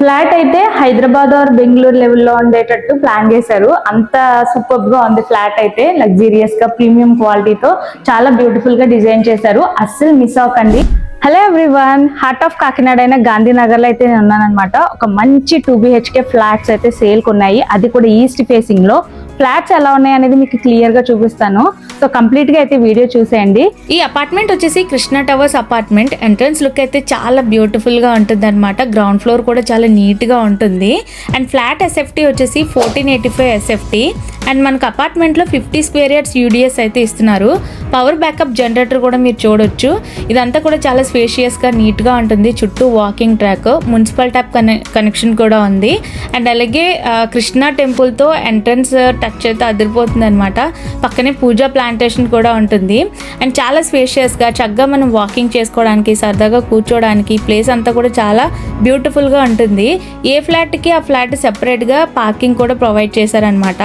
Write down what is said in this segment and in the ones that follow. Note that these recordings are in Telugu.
ఫ్లాట్ అయితే హైదరాబాద్ ఆర్ బెంగళూరు లెవెల్లో ఉండేటట్టు ప్లాన్ చేశారు. అంత సూపర్ గా ఉంది ఫ్లాట్ అయితే. లగ్జీరియస్ గా ప్రీమియం క్వాలిటీతో చాలా బ్యూటిఫుల్ గా డిజైన్ చేశారు. అస్సలు మిస్ అవ్వకండి. Hello everyone, heart of Kakinada అయిన గాంధీనగర్ లో అయితే నేను ఉన్నానమాట. ఒక మంచి 2 BHK ఫ్లాట్స్ అయితే సేల్ ఉన్నాయి. అది కూడా ఈస్ట్ ఫేసింగ్ లో. ఫ్లాట్స్ ఎలా ఉన్నాయి అనేది మీకు క్లియర్ గా చూపిస్తాను. సో కంప్లీట్ గా అయితే వీడియో చూసేయండి. ఈ అపార్ట్మెంట్ వచ్చేసి Krishna towers apartment. Entrance look అయితే చాలా బ్యూటిఫుల్ గా ఉంటుంది అనమాట. గ్రౌండ్ ఫ్లోర్ కూడా చాలా నీట్ గా ఉంటుంది. అండ్ ఫ్లాట్ SFT వచ్చేసి 1485 SFT. అండ్ మనకు అపార్ట్మెంట్ లో 50 స్క్వేర్ యార్డ్స్ UDS అయితే ఇస్తున్నారు. పవర్ బ్యాకప్ జనరేటర్ కూడా మీరు చూడొచ్చు. ఇదంతా కూడా చాలా స్పేషియస్ గా నీట్ గా ఉంటుంది. చుట్టూ walking track, municipal tap connection కూడా ఉంది. అండ్ అలాగే కృష్ణ టెంపుల్ తో ఎంట్రన్స్ టచ్ అయితే అదిరిపోతుంది అనమాట. పక్కనే పూజా ప్లాంటేషన్ కూడా ఉంటుంది. అండ్ చాలా స్పేషియస్ గా చక్కగా మనం వాకింగ్ చేసుకోవడానికి, సరదాగా కూర్చోడానికి ప్లేస్ అంతా కూడా చాలా బ్యూటిఫుల్ గా ఉంటుంది. ఏ ఫ్లాట్ కి ఆ ఫ్లాట్ సెపరేట్ గా పార్కింగ్ కూడా ప్రొవైడ్ చేశారనమాట.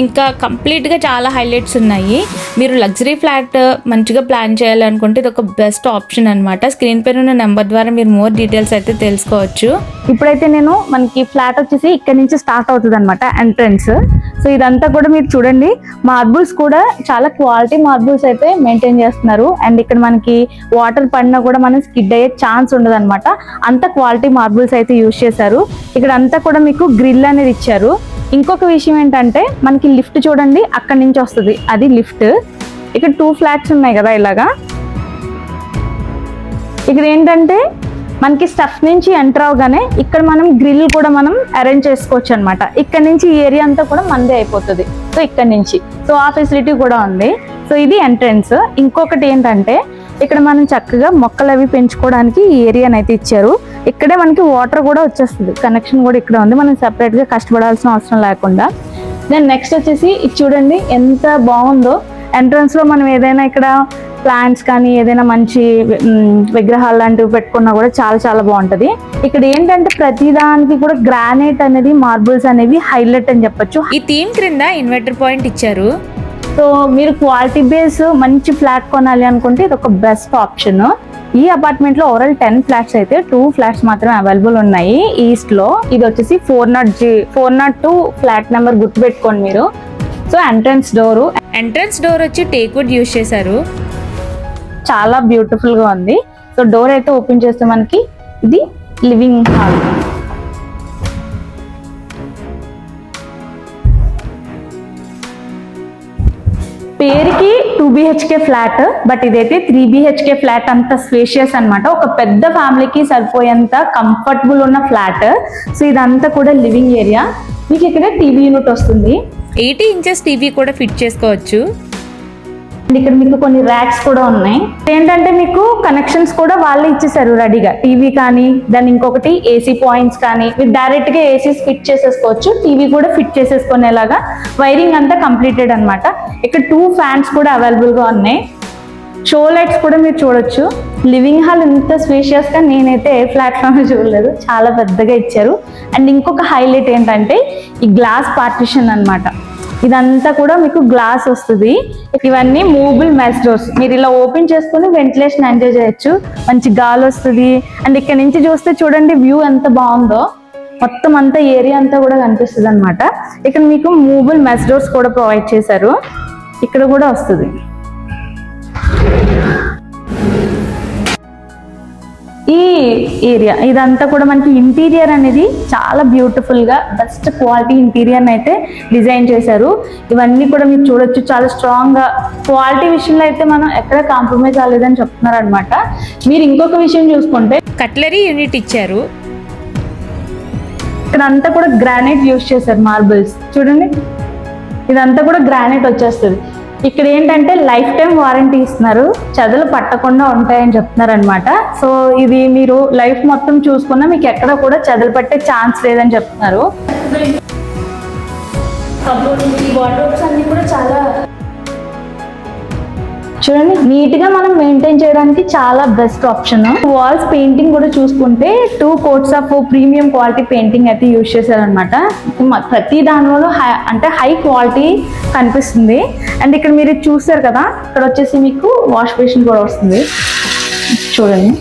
ఇంకా కంప్లీట్ గా చాలా హైలైట్స్ ఉన్నాయి. మీరు లగ్జరీ ఫ్లాట్ మంచిగా ప్లాన్ చేయాలనుకుంటే ఇది ఒక బెస్ట్ ఆప్షన్ అనమాట. స్క్రీన్ పైన ఉన్న నెంబర్ ద్వారా మీరు మోర్ డీటెయిల్స్ అయితే తెలుసుకోవచ్చు. ఇప్పుడైతే మనకి ఫ్లాట్ వచ్చేసి ఇక్కడ నుంచి స్టార్ట్ అవుతుంది అనమాట ఎంట్రన్స్. సో ఇదంతా కూడా మీరు చూడండి, మార్బుల్స్ కూడా చాలా క్వాలిటీ మార్బుల్స్ అయితే మెయింటైన్ చేస్తున్నారు. అండ్ ఇక్కడ మనకి వాటర్ పడినా కూడా మనం స్కిడ్ అయ్యే ఛాన్స్ ఉండదు అనమాట. అంత క్వాలిటీ మార్బుల్స్ అయితే యూజ్ చేశారు. ఇక్కడ అంతా కూడా మీకు గ్రిల్ అనేది ఇచ్చారు. ఇంకొక విషయం ఏంటంటే మనకి లిఫ్ట్ చూడండి, అక్కడి నుంచి వస్తుంది, అది లిఫ్ట్. ఇక్కడ 2 ఫ్లాట్స్ ఉన్నాయి కదా ఇలాగా. ఇక్కడ ఏంటంటే మనకి స్టెప్స్ నుంచి ఎంటర్ అవగానే ఇక్కడ మనం గ్రిల్ కూడా మనం అరేంజ్ చేసుకోవచ్చు అనమాట. ఇక్కడ నుంచి ఈ ఏరియా అంతా కూడా మందే అయిపోతుంది. సో ఇక్కడ నుంచి ఆ ఫెసిలిటీ కూడా ఉంది. సో ఇది ఎంట్రన్స్. ఇంకొకటి ఏంటంటే ఇక్కడ మనం చక్కగా మొక్కలు అవి పెంచుకోవడానికి ఈ ఏరియాని అయితే ఇచ్చారు. ఇక్కడే మనకి వాటర్ కూడా వచ్చేస్తుంది. కనెక్షన్ కూడా ఇక్కడ ఉంది. మనం సెపరేట్ గా కష్టపడాల్సిన అవసరం లేకుండా. దెన్ నెక్స్ట్ వచ్చేసి ఇది చూడండి ఎంత బాగుందో. ఎంట్రన్స్ లో మనం ఏదైనా ఇక్కడ ప్లాంట్స్ కానీ ఏదైనా మంచి విగ్రహాలు లాంటివి పెట్టుకున్నా కూడా చాలా చాలా బాగుంటది. ఇక్కడ ఏంటంటే ప్రతి దానికి కూడా గ్రానైట్ అనేది, మార్బుల్స్ అనేవి హైలైట్ అని చెప్పొచ్చు. ఈ థీమ్ క్రింద ఇన్వర్టర్ పాయింట్ ఇచ్చారు. సో మీరు క్వాలిటీ బేస్ మంచి ఫ్లాట్ కొనాలి అనుకుంటే ఇది ఒక బెస్ట్ ఆప్షన్. ఈ అపార్ట్మెంట్ లో ఓవరాల్ 10 ఫ్లాట్స్ అయితే 2 ఫ్లాట్స్ మాత్రమే అవైలబుల్ ఉన్నాయి ఈస్ట్ లో. ఇది వచ్చేసి 402 ఫ్లాట్ నెంబర్ గుర్తుపెట్టుకోండి మీరు. సో ఎంట్రన్స్ డోర్ వచ్చి టేక్ వుడ్ యూజ్ చేశారు. చాలా బ్యూటిఫుల్ గా ఉంది. సో డోర్ అయితే ఓపెన్ చేస్తే మనకి ఇది లివింగ్ హాల్. పేరుకి 2 BHK ఫ్లాట్, బట్ ఇదైతే 3 BHK ఫ్లాట్. అంత స్పేషియస్ అనమాట. ఒక పెద్ద ఫ్యామిలీకి సరిపోయేంత కంఫర్టబుల్ ఉన్న ఫ్లాట్. సో ఇదంతా కూడా లివింగ్ ఏరియా. మీకు ఇక్కడ టీవీ యూనిట్ వస్తుంది. 80 ఇంచెస్ టీవీ కూడా ఫిట్ చేసుకోవచ్చు. ఇక్కడ మీకు కొన్ని ర్యాక్స్ కూడా ఉన్నాయి. ఏంటంటే మీకు కనెక్షన్స్ కూడా వాళ్ళే ఇచ్చేసారు రెడీగా. టీవీ కానీ, దాని ఇంకొకటి AC పాయింట్స్ కానీ, మీరు డైరెక్ట్ గా ఏసీస్ ఫిట్ చేసేసుకోవచ్చు. టీవీ కూడా ఫిట్ చేసేసుకునేలాగా వైరింగ్ అంతా కంప్లీటెడ్ అనమాట. ఇక్కడ 2 ఫ్యాన్స్ కూడా అవైలబుల్ గా ఉన్నాయి. షో లైట్స్ కూడా మీరు చూడొచ్చు. లివింగ్ హాల్ ఇంత స్పేషియస్ గా నేనైతే ఏ ప్లాట్ఫామ్ చూడలేదు. చాలా పెద్దగా ఇచ్చారు. అండ్ ఇంకొక హైలైట్ ఏంటంటే ఈ గ్లాస్ పార్టిషన్ అన్నమాట. ఇదంతా కూడా మీకు గ్లాస్ వస్తుంది. ఇవన్నీ మూవబుల్ మెస్ డోర్స్. మీరు ఇలా ఓపెన్ చేసుకుని వెంటిలేషన్ ఎంజాయ్ చేయొచ్చు. మంచి గాలి వస్తుంది. అండ్ ఇక్కడ నుంచి చూస్తే చూడండి వ్యూ ఎంత బాగుందో. మొత్తం అంతా ఏరియా అంతా కూడా కనిపిస్తుంది అనమాట. ఇక్కడ మీకు మూవబుల్ మెస్ డోర్స్ కూడా ప్రొవైడ్ చేశారు. ఇక్కడ కూడా వస్తుంది. ఈ ఏరియా ఇదంతా కూడా మనకి ఇంటీరియర్ అనేది చాలా బ్యూటిఫుల్ గా బెస్ట్ క్వాలిటీ ఇంటీరియర్ అయితే డిజైన్ చేశారు. ఇవన్నీ కూడా మీరు చూడొచ్చు. చాలా స్ట్రాంగ్ గా క్వాలిటీ విషయంలో అయితే మనం ఎక్కడ కాంప్రమైజ్ అవ్వలేదని చెప్తున్నారు అనమాట. మీరు ఇంకొక విషయం చూసుకుంటే కట్లరీ యూనిట్ ఇచ్చారు. ఇక్కడ అంతా కూడా గ్రానైట్ యూజ్ చేశారు. మార్బుల్స్ చూడండి, ఇదంతా కూడా గ్రానైట్ వచ్చేస్తుంది. ఇక్కడ ఏంటంటే లైఫ్ టైం వారంటీ ఇస్తున్నారు. చెదలు పట్టకుండా ఉంటాయని చెప్తున్నారు అనమాట. సో ఇది మీరు లైఫ్ మొత్తం చూసుకున్నా మీకు ఎక్కడ కూడా చెదలు పట్టే ఛాన్స్ లేదని చెప్తున్నారు. అన్ని కూడా చాలా చూడండి నీట్ గా మనం మెయింటైన్ చేయడానికి చాలా బెస్ట్ ఆప్షన్. వాల్స్ పెయింటింగ్ కూడా చూసుకుంటే 2 coats of premium quality painting అయితే యూజ్ చేశారనమాట. ప్రతి దానిలో అంటే హై క్వాలిటీ కనిపిస్తుంది. అండ్ ఇక్కడ మీరు చూస్తారు కదా, ఇక్కడ వచ్చేసి మీకు వాష్ బేసిన్ కూడా వస్తుంది. చూడండి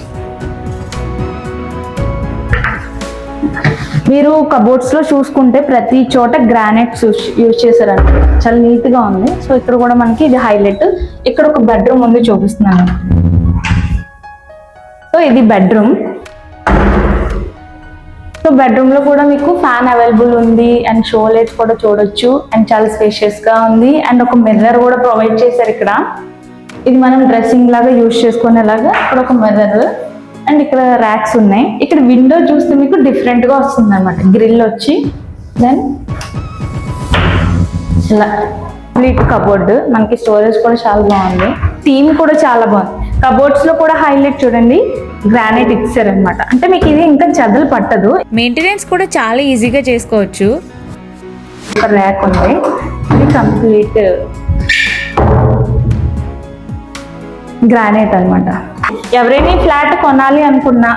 మీరు కబోర్డ్స్ లో చూసుకుంటే ప్రతి చోట గ్రానైట్స్ యూజ్ చేశారండి, చాలా నీట్ గా ఉంది. సో ఇక్కడ కూడా మనకి ఇది హైలైట్. ఇక్కడ ఒక బెడ్రూమ్ ఉంది, చూపిస్తున్నాను. సో ఇది బెడ్రూమ్. సో బెడ్రూమ్ లో కూడా మీకు ఫ్యాన్ అవైలబుల్ ఉంది అండ్ షో లైట్స్ కూడా చూడొచ్చు అండ్ చాలా స్పేషియస్ గా ఉంది అండ్ ఒక మిర్రర్ కూడా ప్రొవైడ్ చేశారు ఇక్కడ. ఇది మనం డ్రెస్సింగ్ లాగా యూజ్ చేసుకునేలాగా ఇక్కడ ఒక మిర్రర్ అండ్ ఇక్కడ ర్యాక్స్ ఉన్నాయి. ఇక్కడ విండో చూస్తే మీకు డిఫరెంట్ గా వస్తుంది అనమాట, గ్రిల్ వచ్చి దెన్ ఇలా కంప్లీట్ కబోర్డ్. మనకి స్టోరేజ్ కూడా చాలా బాగుంది, థీమ్ కూడా చాలా బాగుంది. కబోర్డ్స్ లో కూడా హైలైట్ చూడండి, గ్రానైట్ ఇచ్చారనమాట. అంటే మీకు ఇది ఇంకా చెదలు పట్టదు, మెయింటెనెన్స్ కూడా చాలా ఈజీగా చేసుకోవచ్చు. ఒక ర్యాక్ ఉంది, ఇది కంప్లీట్ గ్రానైట్ అన్నమాట. ఎవరైనా ఫ్లాట్ కొనాలి అనుకున్నా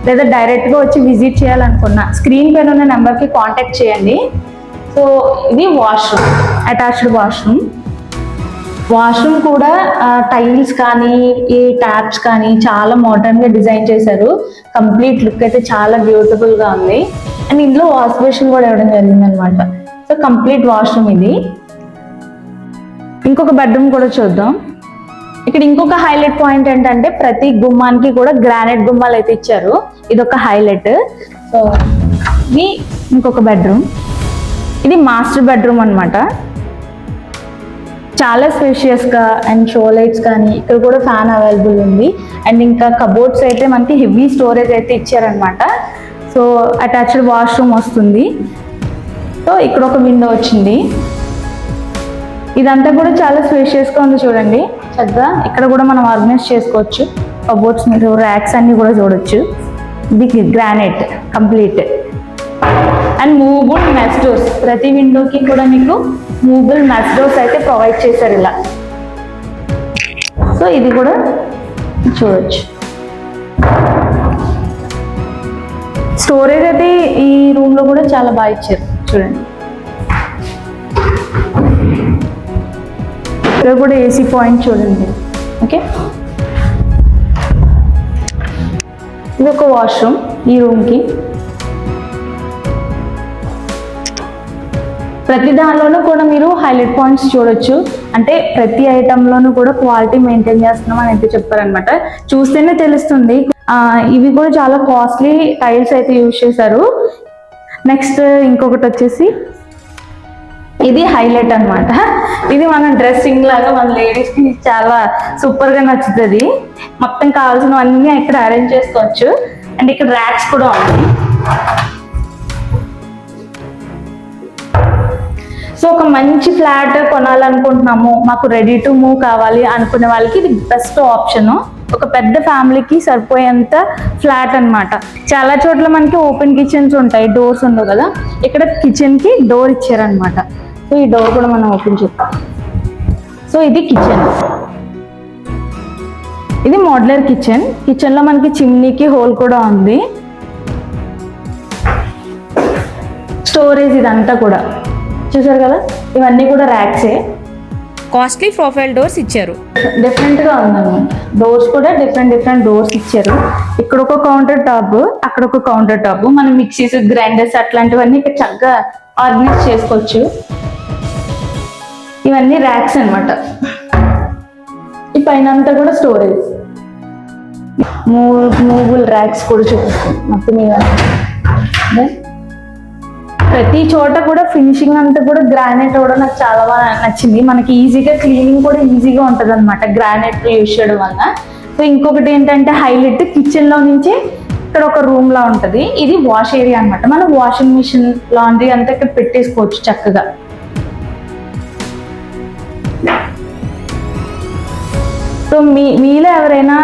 లేదా డైరెక్ట్ గా వచ్చి విజిట్ చేయాలనుకున్నా స్క్రీన్ పైన ఉన్న నెంబర్ కి కాంటాక్ట్ చేయండి. సో ఇది వాష్రూమ్, అటాచ్డ్ వాష్రూమ్. వాష్రూమ్ కూడా టైల్స్ కానీ ఈ ట్యాప్స్ కానీ చాలా మోడర్న్ గా డిజైన్ చేశారు. కంప్లీట్ లుక్ అయితే చాలా బ్యూటిఫుల్ గా ఉంది అండ్ ఇందులో వాష్ బేసిన్ కూడా ఇవ్వడం జరిగింది అనమాట. సో కంప్లీట్ వాష్రూమ్ ఇది. ఇంకొక బెడ్రూమ్ కూడా చూద్దాం. ఇక్కడ ఇంకొక హైలైట్ పాయింట్ ఏంటంటే ప్రతి గుమ్మానికి కూడా గ్రానైట్ గుమ్మాలు అయితే ఇచ్చారు, ఇదొక హైలైట్. సో ఇది ఇంకొక బెడ్రూమ్, ఇది మాస్టర్ బెడ్రూమ్ అన్నమాట. చాలా స్పేషియస్ గా అండ్ షో లైట్స్ కానీ ఇక్కడ కూడా ఫ్యాన్ అవైలబుల్ ఉంది అండ్ ఇంకా కబోర్డ్స్ అయితే మనకి హెవీ స్టోరేజ్ అయితే ఇచ్చారనమాట. సో అటాచ్డ్ వాష్రూమ్ వస్తుంది. సో ఇక్కడ ఒక విండో వచ్చింది. ఇదంతా కూడా చాలా స్పేషియస్ గా ఉంది చూడండి, చక్కగా ఇక్కడ కూడా మనం ఆర్గనైజ్ చేసుకోవచ్చు. కబోర్డ్స్ మీరు ర్యాక్స్ అన్ని కూడా చూడొచ్చు. ఇది granite complete and movable mesh doors. ప్రతి విండోకి కూడా మీకు మూవబుల్ మెస్ డోర్స్ అయితే ప్రొవైడ్ చేశారు ఇలా. సో ఇది కూడా చూడొచ్చు. స్టోరేజ్ అయితే ఈ రూమ్ లో కూడా చాలా బాగా ఇచ్చారు చూడండి. ఇక్కడ కూడా ఏసీ పాయింట్ చూడండి. ఓకే, ఇది ఒక వాష్రూమ్ ఈ రూమ్ కి. ప్రతి దానిలోనూ కూడా మీరు హైలైట్ పాయింట్స్ చూడొచ్చు. అంటే ప్రతి ఐటెంలోనూ కూడా క్వాలిటీ మెయింటైన్ చేస్తున్నాం అని అయితే చెప్పారనమాట. చూస్తేనే తెలుస్తుంది. ఇవి కూడా చాలా కాస్ట్లీ టైల్స్ అయితే యూజ్ చేశారు. నెక్స్ట్ ఇంకొకటి వచ్చేసి ఇది హైలైట్ అన్నమాట. ఇది మన డ్రెస్సింగ్ లాగా మన లేడీస్ కి చాలా సూపర్ గా నచ్చుతుంది. మొత్తం కావాల్సినవన్నీ ఇక్కడ అరేంజ్ చేసుకోవచ్చు అండ్ ఇక్కడ ర్యాక్స్ కూడా ఉన్నాయి. సో ఒక మంచి ఫ్లాట్ కొనాలనుకుంటున్నాము, మాకు రెడీ టు మూవ్ కావాలి అనుకునే వాళ్ళకి ఇది బెస్ట్ ఆప్షన్. ఒక పెద్ద ఫ్యామిలీకి సరిపోయేంత ఫ్లాట్ అన్నమాట. చాలా చోట్ల మనకి ఓపెన్ కిచెన్స్ ఉంటాయి, డోర్స్ ఉండవు కదా. ఇక్కడ కిచెన్ కి డోర్ ఇచ్చారనమాట. సో ఈ డోర్ కూడా మనం ఓపెన్ చేద్దాం. సో ఇది కిచెన్, ఇది మోడ్యులర్ కిచెన్. కిచెన్ లో మనకి చిమ్నీకి హోల్ కూడా ఉంది. స్టోరేజ్ ఇదంతా కూడా చూసారు కదా, ఇవన్నీ కూడా ర్యాక్సే. కాస్ట్లీ ప్రొఫైల్ డోర్స్ ఇచ్చారు, డిఫరెంట్ గా ఉందన్నమాట. డోర్స్ కూడా డిఫరెంట్ డోర్స్ ఇచ్చారు. ఇక్కడ ఒక కౌంటర్ టాప్, అక్కడ ఒక కౌంటర్ టాప్. మనం మిక్సీస్, గ్రైండర్స్ అట్లాంటివన్నీ ఇక్కడ చక్కగా ఆర్గనైజ్ చేసుకోవచ్చు. ఇవన్నీ ర్యాక్స్ అన్నమాట. ఈ పైన అంతా కూడా స్టోరేజ్. మూవబుల్ ర్యాక్స్ కూడా చూపిస్తాం మొత్తం. ఇవన్నీ ప్రతి చోట కూడా ఫినిషింగ్ అంతా కూడా గ్రానైట్ కూడా నాకు చాలా బాగా నచ్చింది. మనకి ఈజీగా క్లీనింగ్ కూడా ఈజీగా ఉంటుంది అనమాట గ్రానైట్ యూజ్ చేయడం వల్ల. సో ఇంకొకటి ఏంటంటే హైలైట్, కిచెన్ లో నుంచి ఇక్కడ ఒక రూమ్ లా ఉంటది. ఇది వాష్ ఏరియా అనమాట. మనం వాషింగ్ మిషన్, లాండ్రీ అంతా ఇక్కడ పెట్టేసుకోవచ్చు చక్కగా. సో మీలో ఎవరైనా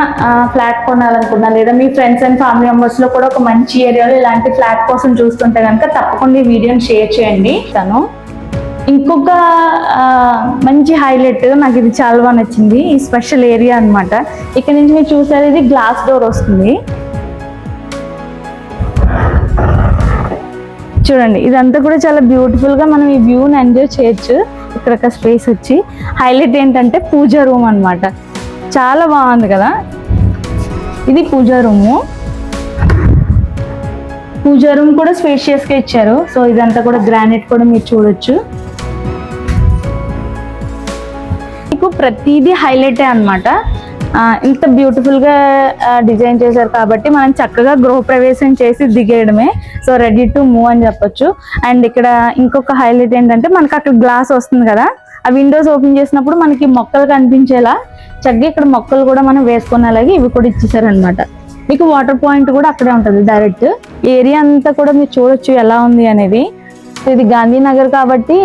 ఫ్లాట్ కొనాలనుకున్నా లేదా మీ ఫ్రెండ్స్ అండ్ ఫ్యామిలీ మెంబర్స్ లో కూడా ఒక మంచి ఏరియాలో ఇలాంటి ఫ్లాట్ కోసం చూస్తుంటే కనుక తప్పకుండా ఈ వీడియోని షేర్ చేయండి. తను ఇంకొక మంచి హైలైట్, నాకు ఇది చాలా బాగా నచ్చింది. ఈ స్పెషల్ ఏరియా అన్నమాట. ఇక్కడ నుంచి మీరు చూసారు, ఇది గ్లాస్ డోర్ వస్తుంది చూడండి. ఇదంతా కూడా చాలా బ్యూటిఫుల్ గా మనం ఈ వ్యూని ఎంజాయ్ చేయొచ్చు. ఇక్కడ ఒక స్పేస్ వచ్చి హైలైట్ ఏంటంటే పూజా రూమ్ అన్నమాట. చాలా బాగుంది కదా. ఇది పూజా రూము. పూజా రూమ్ కూడా స్పేషియస్ గా ఇచ్చారు. సో ఇదంతా కూడా గ్రానైట్ కూడా మీరు చూడొచ్చు. మీకు ప్రతిదీ హైలైటే అన్నమాట. ఇంత బ్యూటిఫుల్ గా డిజైన్ చేశారు కాబట్టి మనం చక్కగా గృహప్రవేశం చేసి దిగేయడమే. సో రెడీ టు మూవ్ అని చెప్పొచ్చు. అండ్ ఇక్కడ ఇంకొక హైలైట్ ఏంటంటే మనకి అక్కడ గ్లాస్ వస్తుంది కదా, ఆ విండోస్ ఓపెన్ చేసినప్పుడు మనకి మొక్కలు కనిపించేలా చక్కగా ఇక్కడ మొక్కలు కూడా మనం వేసుకునేలాగా ఇవి కూడా ఇచ్చేసారు అనమాట. మీకు వాటర్ పాయింట్ కూడా అక్కడే ఉంటుంది డైరెక్ట్. ఏరియా అంతా కూడా మీరు చూడొచ్చు ఎలా ఉంది అనేది. ఇది గాంధీనగర్ కాబట్టి,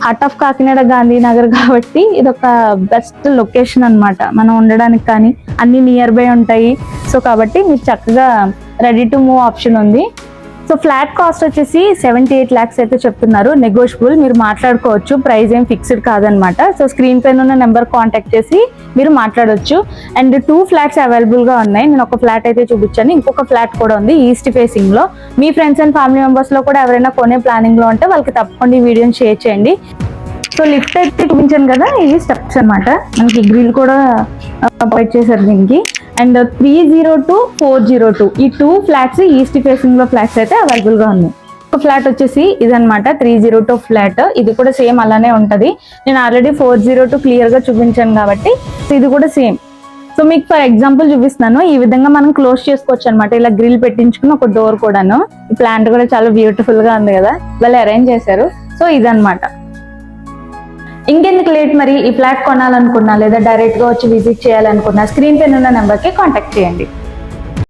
హార్ట్ ఆఫ్ కాకినాడ గాంధీనగర్ కాబట్టి ఇది ఒక బెస్ట్ లొకేషన్ అన్నమాట మనం ఉండడానికి. కానీ అన్ని నియర్ బై ఉంటాయి. సో కాబట్టి మీకు చక్కగా రెడీ టు మూవ్ ఆప్షన్ ఉంది. సో ఫ్లాట్ కాస్ట్ వచ్చేసి 78 lakhs అయితే చెప్తున్నారు. నెగోషియబుల్, మీరు మాట్లాడుకోవచ్చు, ప్రైస్ ఏం ఫిక్స్డ్ కాదనమాట. సో స్క్రీన్ పైన ఉన్న నెంబర్ కాంటాక్ట్ చేసి మీరు మాట్లాడవచ్చు. అండ్ 2 flats అవైలబుల్ గా ఉన్నాయి. నేను ఒక ఫ్లాట్ అయితే చూపించాను, ఇంకొక ఫ్లాట్ కూడా ఉంది ఈస్ట్ ఫేసింగ్ లో. మీ ఫ్రెండ్స్ అండ్ ఫ్యామిలీ మెంబర్స్ లో కూడా ఎవరైనా కొనే ప్లానింగ్ లో ఉంటే వాళ్ళకి తప్పకుండా ఈ వీడియోని షేర్ చేయండి. సో లిఫ్ట్ అయితే చూపించాను కదా, ఇవి స్టెప్స్ అన్నమాట. మనకి గ్రిల్ కూడా ప్రొవైడ్ చేశారు దీనికి. అండ్ 302, 402 ఈ 2 flats ఈస్ట్ ఫేసింగ్ లో ఫ్లాట్స్ అయితే అవైలబుల్ గా ఉన్నాయి. ఒక ఫ్లాట్ వచ్చేసి ఇదన్నమాట 302 ఫ్లాట్. ఇది కూడా సేమ్ అలానే ఉంటది. నేను ఆల్రెడీ 402 క్లియర్ గా చూపించాను కాబట్టి ఇది కూడా సేమ్. సో మీకు ఫర్ ఎగ్జాంపుల్ చూపిస్తున్నాను. ఈ విధంగా మనం క్లోజ్ చేసుకోవచ్చు అనమాట. ఇలా గ్రిల్ పెట్టించుకుని ఒక డోర్ కూడాను. ఈ ప్లాంట్ కూడా చాలా బ్యూటిఫుల్ గా ఉంది కదా, వాళ్ళు అరేంజ్ చేశారు. సో ఇదన్నమాట. ఇంకెందుకు లేట్, మరి ఈ ఫ్లాట్ కొనాలనుకున్నా లేదా డైరెక్ట్ గా వచ్చి విజిట్ చేయాలనుకున్నా స్క్రీన్ పైన ఉన్న నెంబర్ కి కాంటాక్ట్ చేయండి.